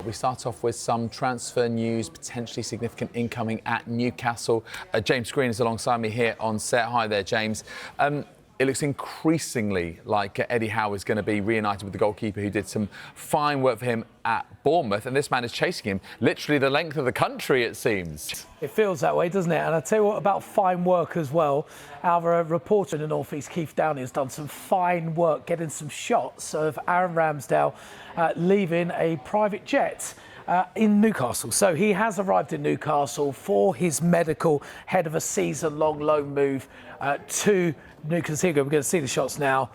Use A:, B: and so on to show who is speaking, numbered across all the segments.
A: We start off with some transfer news, potentially significant incoming at Newcastle. James Green is alongside me here on set. Hi there, James. It looks increasingly like Eddie Howe is going to be reunited with the goalkeeper who did some fine work for him at Bournemouth, and this man is chasing him literally the length of the country, it seems.
B: It feels that way, doesn't it? And I'll tell you what about fine work as well. Our reporter in the North East, Keith Downey, has done some fine work getting some shots of Aaron Ramsdale leaving a private jet in Newcastle. So he has arrived in Newcastle for his medical ahead of a season-long loan move to Newcastle. We're going to see the shots now.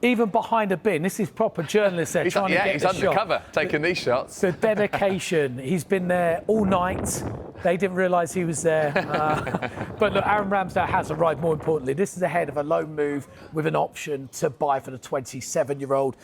B: Even behind a bin, this is proper journalists there trying to get
A: he's
B: the
A: undercover
B: shot.
A: taking these shots.
B: The dedication. He's been there all night. They didn't realise he was there. But look, Aaron Ramsdale has arrived, more importantly. This is ahead of a loan move with an option to buy for the 27-year-old.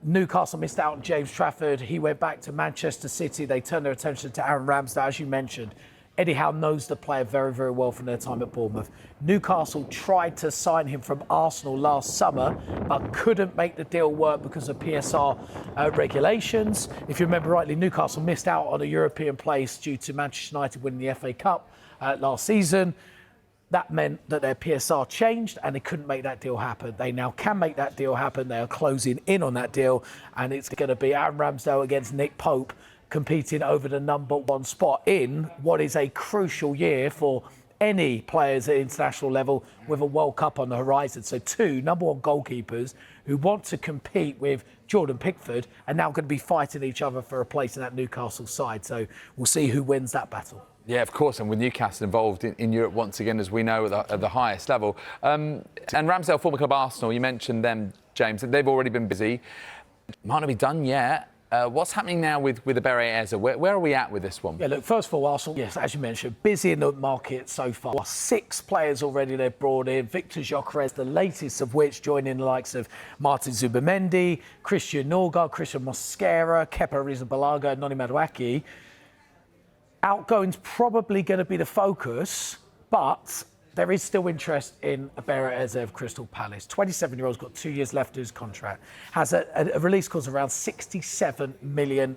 B: Newcastle missed out on James Trafford. He went back to Manchester City. They turned their attention to Aaron Ramsdale, as you mentioned. Eddie Howe knows the player very, very well from their time at Bournemouth. Newcastle tried to sign him from Arsenal last summer, but couldn't make the deal work because of PSR regulations. If you remember rightly, Newcastle missed out on a European place due to Manchester United winning the FA Cup last season. That meant that their PSR changed and they couldn't make that deal happen. They now can make that deal happen. They are closing in on that deal, and it's going to be Aaron Ramsdale against Nick Pope, competing over the #1 spot in what is a crucial year for any players at international level with a World Cup on the horizon. So two #1 goalkeepers who want to compete with Jordan Pickford are now going to be fighting each other for a place in that Newcastle side. So we'll see who wins that battle.
A: Yeah, of course, and with Newcastle involved in Europe once again, as we know, at the highest level. And Ramsdale, former club Arsenal, you mentioned them, James, they've already been busy. Might not be done yet. What's happening now with Eberechi? Where are we at with this one?
B: Yeah, look, first of all, Arsenal, yes, as you mentioned, busy in the market so far. 6 players already they've brought in. Viktor Gyökeres, the latest of which joining the likes of Martin Zubimendi, Christian Norgard, Christian Mosquera, Kepa Arrizabalaga, Noni Madueke. Outgoing's probably going to be the focus, but there is still interest in Eberechi of Crystal Palace. 27-year-old's got 2 years left to his contract. Has a release clause around £67 million.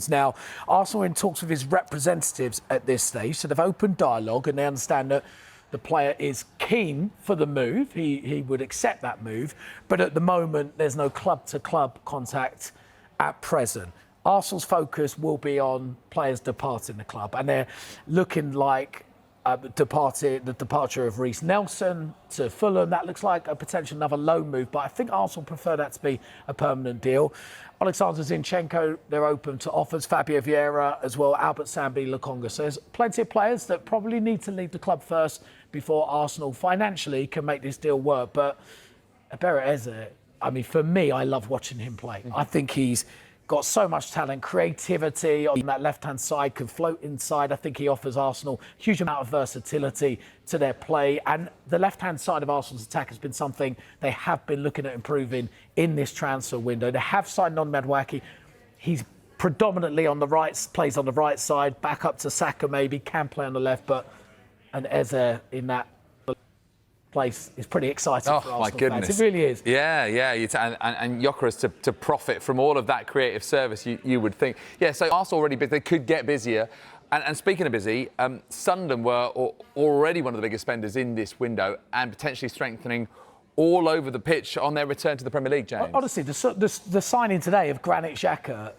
B: Now, Arsenal are in talks with his representatives at this stage, so they've opened dialogue and they understand that the player is keen for the move. He would accept that move, but at the moment, there's no club-to-club contact at present. Arsenal's focus will be on players departing the club, and they're looking like the departure of Reece Nelson to Fulham. That looks like a potential another loan move, but I think Arsenal prefer that to be a permanent deal. Alexander Zinchenko, they're open to offers. Fabio Vieira as well, Albert Sambi, Lokonga. So there's plenty of players that probably need to leave the club first before Arsenal financially can make this deal work. But Eberechi, I mean, for me, I love watching him play. I think he's got so much talent, creativity on that left-hand side, can float inside. I think he offers Arsenal a huge amount of versatility to their play. And the left-hand side of Arsenal's attack has been something they have been looking at improving in this transfer window. They have signed Noni Madueke. He's predominantly on the right, plays on the right side, back up to Saka maybe, can play on the left, but an Eze in that place is pretty exciting for Arsenal
A: my goodness.
B: fans. It really is.
A: Yeah. And Gyökeres to profit from all of that creative service, you would think. Yeah, so Arsenal already busy. They could get busier. And speaking of busy, Sunderland were already one of the biggest spenders in this window and potentially strengthening all over the pitch on their return to the Premier League, James.
B: Honestly, the signing today of Granit Xhaka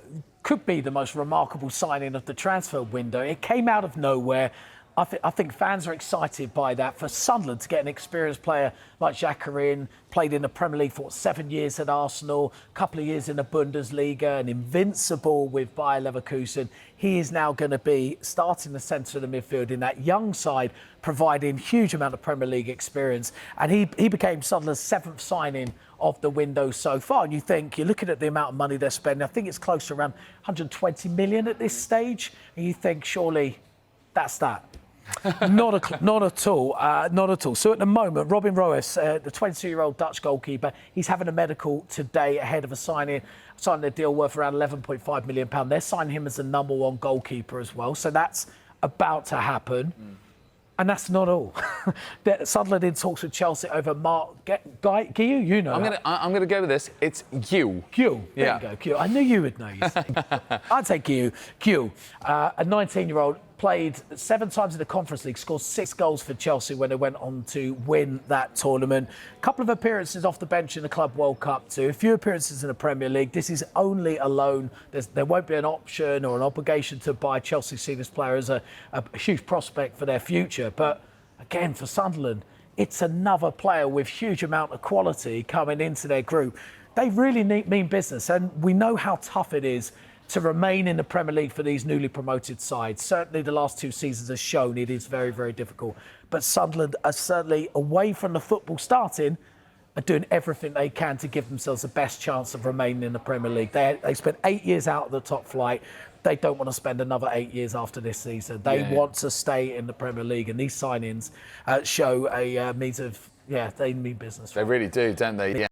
B: could be the most remarkable signing of the transfer window. It came out of nowhere. I think fans are excited by that. For Sunderland to get an experienced player like Xhaka in, played in the Premier League for 7 years at Arsenal, a couple of years in the Bundesliga, and invincible with Bayer Leverkusen. He is now going to be starting the centre of the midfield in that young side, providing huge amount of Premier League experience. And he became Sunderland's 7th signing of the window so far. And you think, you're looking at the amount of money they're spending, I think it's close to around 120 million at this stage. And you think, surely that's that. Not at all. So at the moment, Robin Roes, the 22-year-old Dutch goalkeeper, he's having a medical today ahead of signing a deal worth around £11.5 million. They're signing him as the #1 goalkeeper as well. So that's about to happen. And that's not all. Sunderland in talks with Chelsea over Marc Guiu. You know,
A: I'm gonna go with this. It's Guiu.
B: Guiu. There you go. Guiu. I knew you would know. I'd say Guiu. Guiu, a 19-year-old, played 7 times in the Conference League, scored 6 goals for Chelsea when they went on to win that tournament. A couple of appearances off the bench in the Club World Cup too. A few appearances in the Premier League. This is only a loan. There won't be an option or an obligation to buy. Chelsea see this player as a huge prospect for their future. But again, for Sunderland, it's another player with huge amount of quality coming into their group. They really mean business, and we know how tough it is to remain in the Premier League for these newly promoted sides. Certainly the last 2 seasons have shown it is very, very difficult. But Sunderland are certainly, away from the football starting, are doing everything they can to give themselves the best chance of remaining in the Premier League. They spent 8 years out of the top flight. They don't want to spend another 8 years after this season. They want to stay in the Premier League, and these signings show a means of, they mean business.
A: They really do, don't they? Yeah.